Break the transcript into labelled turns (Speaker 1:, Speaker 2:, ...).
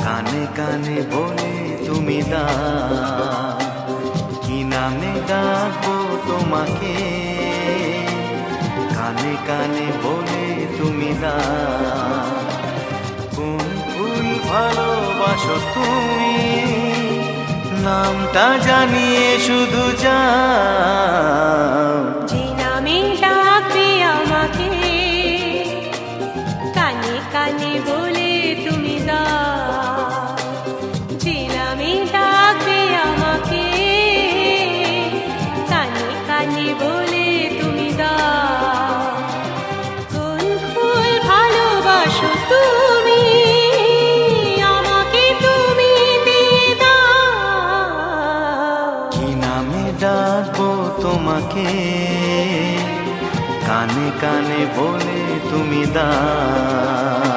Speaker 1: কানে কানে বলে তুমি দাও, কি নামে ডাকবো তোমাকে, কানে কানে বলে তুমি দাও। কোন ফুল ভালোবাসো তুমি, নামটা জানিয়ে শুধু যাও।
Speaker 2: যে নামে ডাকবে আমাকে, কানে কানে বলে তুমি দাও। যে নামে ডাকবে আমাকে, কানে কানে বলে তুমি দাও। কোন ফুল ভালোবাসো তুমি, আমাকে তুমি দিয়ে দাও।
Speaker 1: কি নামে ডাকবো তোমাকে, কানে কানে বলে তুমি দাও।